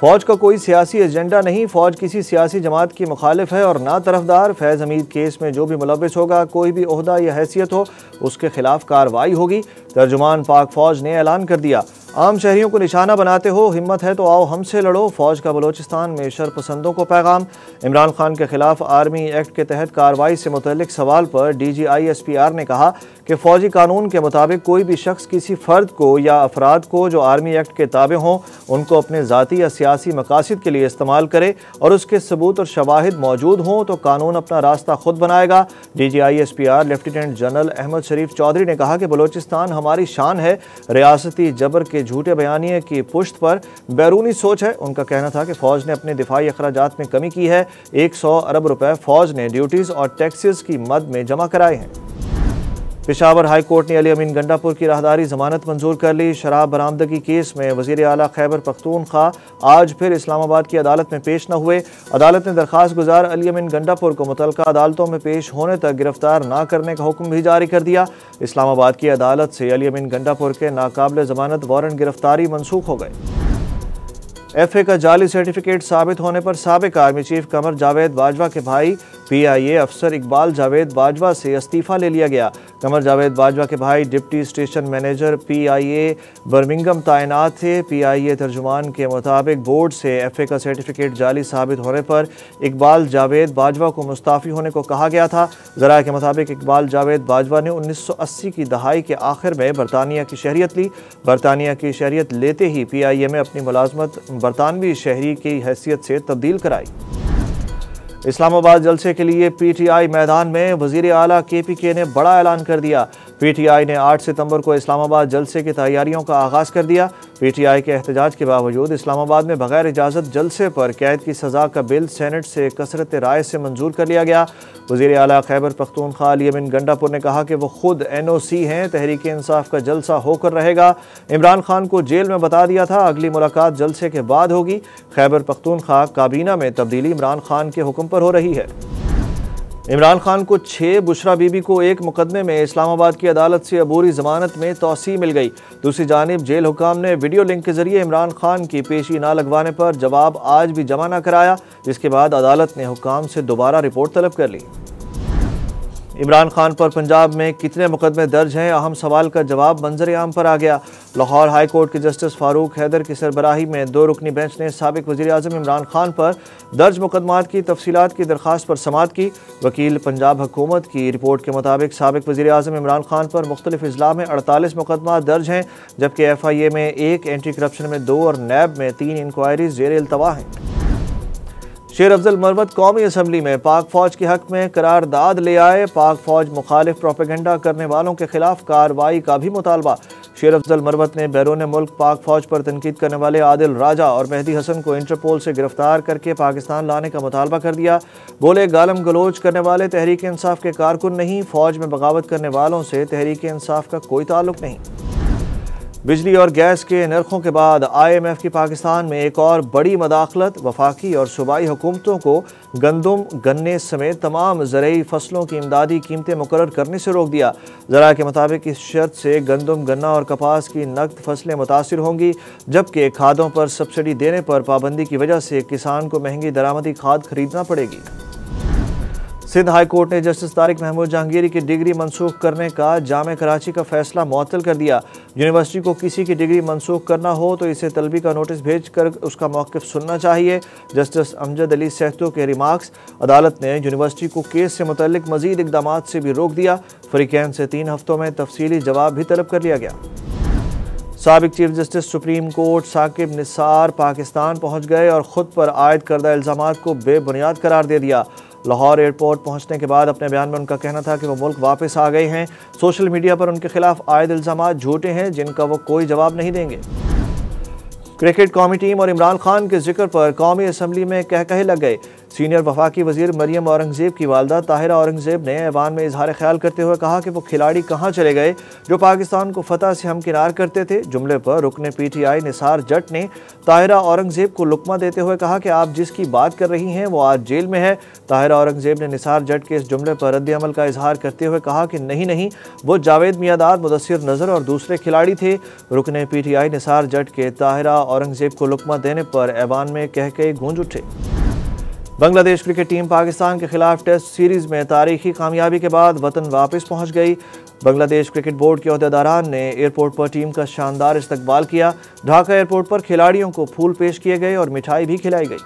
फौज का कोई सियासी एजेंडा नहीं, फौज किसी सियासी जमात की मुखालिफ है और ना तरफदार। फैज़ हमीद केस में जो भी मुलव्विस होगा, कोई भी ओहदा या हैसियत हो, उसके खिलाफ कार्रवाई होगी। तर्जुमान पाक फौज ने ऐलान कर दिया, आम शहरियों को निशाना बनाते हो, हिम्मत है तो आओ हमसे लड़ो। फौज का बलोचिस्तान में शरपसंदों को पैगाम। इमरान खान के खिलाफ आर्मी एक्ट के तहत कार्रवाई से मुतल्लिक सवाल पर DGISPR ने कहा कि फौजी कानून के मुताबिक कोई भी शख्स किसी फ़र्द को या अफराद को जो आर्मी एक्ट के ताबे हों, उनको अपने ज़ाती या सियासी मकासद के लिए इस्तेमाल करे और उसके सबूत और शवाहिद मौजूद हों तो कानून अपना रास्ता खुद बनाएगा। DGISPR लेफ्टिनेंट जनरल अहमद शरीफ चौधरी ने कहा कि बलोचिस्तान हमारी शान है। रियासती जबर के झूठे बयानिए की पुष्ट पर बैरूनी सोच है। उनका कहना था कि फौज ने अपने दिफाई अखराजात में कमी की है। 100 अरब रुपए फौज ने ड्यूटीज और टैक्सेस की मद में जमा कराए हैं। पेशावर हाई कोर्ट ने अली अमीन गंडापुर की राहदारी जमानत मंजूर कर ली। शराब बरामदगी केस में वज़ीर आला खैबर पख्तूनख्वा आज फिर इस्लामाबाद की अदालत में पेश न हुए। अदालत ने दरख्वास्त गुजार अली अमीन गंडापुर को मुतल्लिका अदालतों में पेश होने तक गिरफ्तार न करने का हुक्म भी जारी कर दिया। इस्लामाबाद की अदालत से अली अमीन गंडापुर के नाकाबिल जमानत वारंट गिरफ्तारी मनसूख हो गए। FA का जाली सर्टिफिकेट साबित होने पर साबिक आर्मी चीफ कमर जावेद बाजवा के भाई PIA अफसर इकबाल जावेद बाजवा से इस्तीफ़ा ले लिया गया। कमर जावेद बाजवा के भाई deputy station manager PIA Birmingham तैनात थे। PIA तर्जुमान के मुताबिक बोर्ड से FA का सर्टिफिकेट जाली साबित होने पर इकबाल जावेद बाजवा को मुस्ताफ़ी होने को कहा गया था। ज़राया के मुताबिक इकबाल जावेद बाजवा ने 1980 की दहाई के आखिर में बरतानिया की शहरियत ली। बरतानिया की शहरियत लेते ही PIA में अपनी मुलाजमत बरतानवी शहरी की हैसियत से तब्दील कराई। इस्लामाबाद जलसे के लिए PTI मैदान में। वज़ीर आला KPK ने बड़ा ऐलान कर दिया। PTI ने 8 सितंबर को इस्लामाबाद जलसे की तैयारियों का आगाज़ कर दिया। PTI के एहतजाज के बावजूद इस्लामाबाद में बगैर इजाज़त जलसे पर कैद की सज़ा का बिल सेनेट से कसरत राय से मंजूर कर लिया गया। वज़ीर आला खैबर पख्तूनख्वा अली अमीन गंडापुर ने कहा कि वो खुद NOC हैं। तहरीक इंसाफ का जलसा होकर रहेगा। इमरान खान को जेल में बता दिया था, अगली मुलाकात जलसे के बाद होगी। खैबर पख्तूनख्वा काबीना में तब्दीली इमरान खान के हुक्म पर हो रही है। इमरान खान को 6, बुशरा बीबी को 1 मुकदमे में इस्लामाबाद की अदालत से अबूरी जमानत में तौसी मिल गई। दूसरी जानिब जेल हुकाम ने वीडियो लिंक के जरिए इमरान खान की पेशी ना लगवाने पर जवाब आज भी जमा न कराया, जिसके बाद अदालत ने हुकाम से दोबारा रिपोर्ट तलब कर ली। इमरान खान पर पंजाब में कितने मुकदमे दर्ज हैं, अहम सवाल का जवाब मंजर आम पर आ गया। लाहौर हाई कोर्ट के जस्टिस फारूक हैदर की सरबराही में 2 रुकनी बेंच ने साबिक वज़ीर आज़म इमरान खान पर दर्ज मुकदमात की तफसीलात की दरख्वास्त पर समाअत की। वकील पंजाब हुकूमत की रिपोर्ट के मुताबिक साबिक वज़ीर आज़म इमरान खान पर मुख्तलिफ अजला में 48 मुकदमात दर्ज हैं, जबकि FIA में 1, एंटी करप्शन में 2 और नैब में 3 इंक्वायरीज ज़ेर इल्तवा हैं। शेर अफजल मरवत कौमी असम्बली में पाक फौज के हक में करारदाद ले आए। पाक फौज मुखालिफ प्रोपेगेंडा करने वालों के खिलाफ कार्रवाई का भी मुतालबा। शेर अफजल मरवत ने बैरून मुल्क पाक फौज पर तनकीद करने वाले आदिल राजा और मेहदी हसन को इंटरपोल से गिरफ्तार करके पाकिस्तान लाने का मुतालबा कर दिया। बोले, गालम गलोच करने वाले तहरीक इंसाफ के कारकुन नहीं, फौज में बगावत करने वालों से तहरीक इंसाफ का कोई ताल्लुक नहीं। बिजली और गैस के नरखों के बाद IMF की पाकिस्तान में एक और बड़ी मदाखलत। वफाकी और सूबाई हुकूमतों को गंदम, गन्ने समेत तमाम ज़रई फसलों की इमदादी कीमतें मुकर्रर करने से रोक दिया। ज़राया के मुताबिक इस शर्त से गंदम, गन्ना और कपास की नकद फसलें मुतासिर होंगी, जबकि खादों पर सब्सिडी देने पर पाबंदी की वजह से किसान को महंगी दरामदी खाद खरीदना पड़ेगी। सिंध हाई कोर्ट ने जस्टिस तारिक महमूद जहांगीरी की डिग्री मनसूख करने का जामे कराची का फैसला मुअत्तल कर दिया। यूनिवर्सिटी को किसी की डिग्री मनसूख करना हो तो इसे तलबी का नोटिस भेजकर उसका मौक़िफ़ सुनना चाहिए। जस्टिस अमजद अली सहतो के रिमार्क्स। अदालत ने यूनिवर्सिटी को केस से मुतल्लिक मज़ीद इक़दामात से भी रोक दिया। फ़रीक़ैन से 3 हफ्तों में तफसीली जवाब भी तलब कर लिया गया। साबिक chief justice supreme court Saqib Nisar Pakistan पहुँच गए और ख़ुद पर आयद करदा इल्ज़ामात को बेबुनियाद करार दे दिया। लाहौर एयरपोर्ट पहुंचने के बाद अपने बयान में उनका कहना था कि वो मुल्क वापस आ गए हैं। सोशल मीडिया पर उनके खिलाफ आयद इल्ज़ामात झूठे हैं, जिनका वो कोई जवाब नहीं देंगे। क्रिकेट कौमी टीम और इमरान खान के जिक्र पर कौमी असम्बली में कहकहे लग गए। सीनियर वफाकी वज़ीर मरियम औरंगज़ेब की वालदा ताहिरा औरंगज़ेब ने ऐवान में इजहार ख्याल करते हुए कहा कि वो खिलाड़ी कहाँ चले गए जो पाकिस्तान को फतह से हमकिनार करते थे। जुमले पर रुकने PTI निसार जट ने ताहिरा औरंगज़ेब को लुकमा देते हुए कहा कि आप जिसकी बात कर रही हैं वो आज जेल में है। ताहिरा औरंगज़ेब ने निसार जट के इस जुमले पर रद्द अमल का इजहार करते हुए कहा कि नहीं, वो जावेद मियादाद, मुदस्सिर नज़र और दूसरे खिलाड़ी थे। रुकने PTI निसार जट के ताहिरा औरंगजेब को लुकमा देने पर ऐवान में कहकहे गूंज उठे। बांग्लादेश क्रिकेट टीम पाकिस्तान के खिलाफ टेस्ट सीरीज में तारीखी कामयाबी के बाद वतन वापस पहुंच गई। बांग्लादेश क्रिकेट बोर्ड के ओहदेदारान ने एयरपोर्ट पर टीम का शानदार इस्तकबाल किया। ढाका एयरपोर्ट पर खिलाड़ियों को फूल पेश किए गए और मिठाई भी खिलाई गई।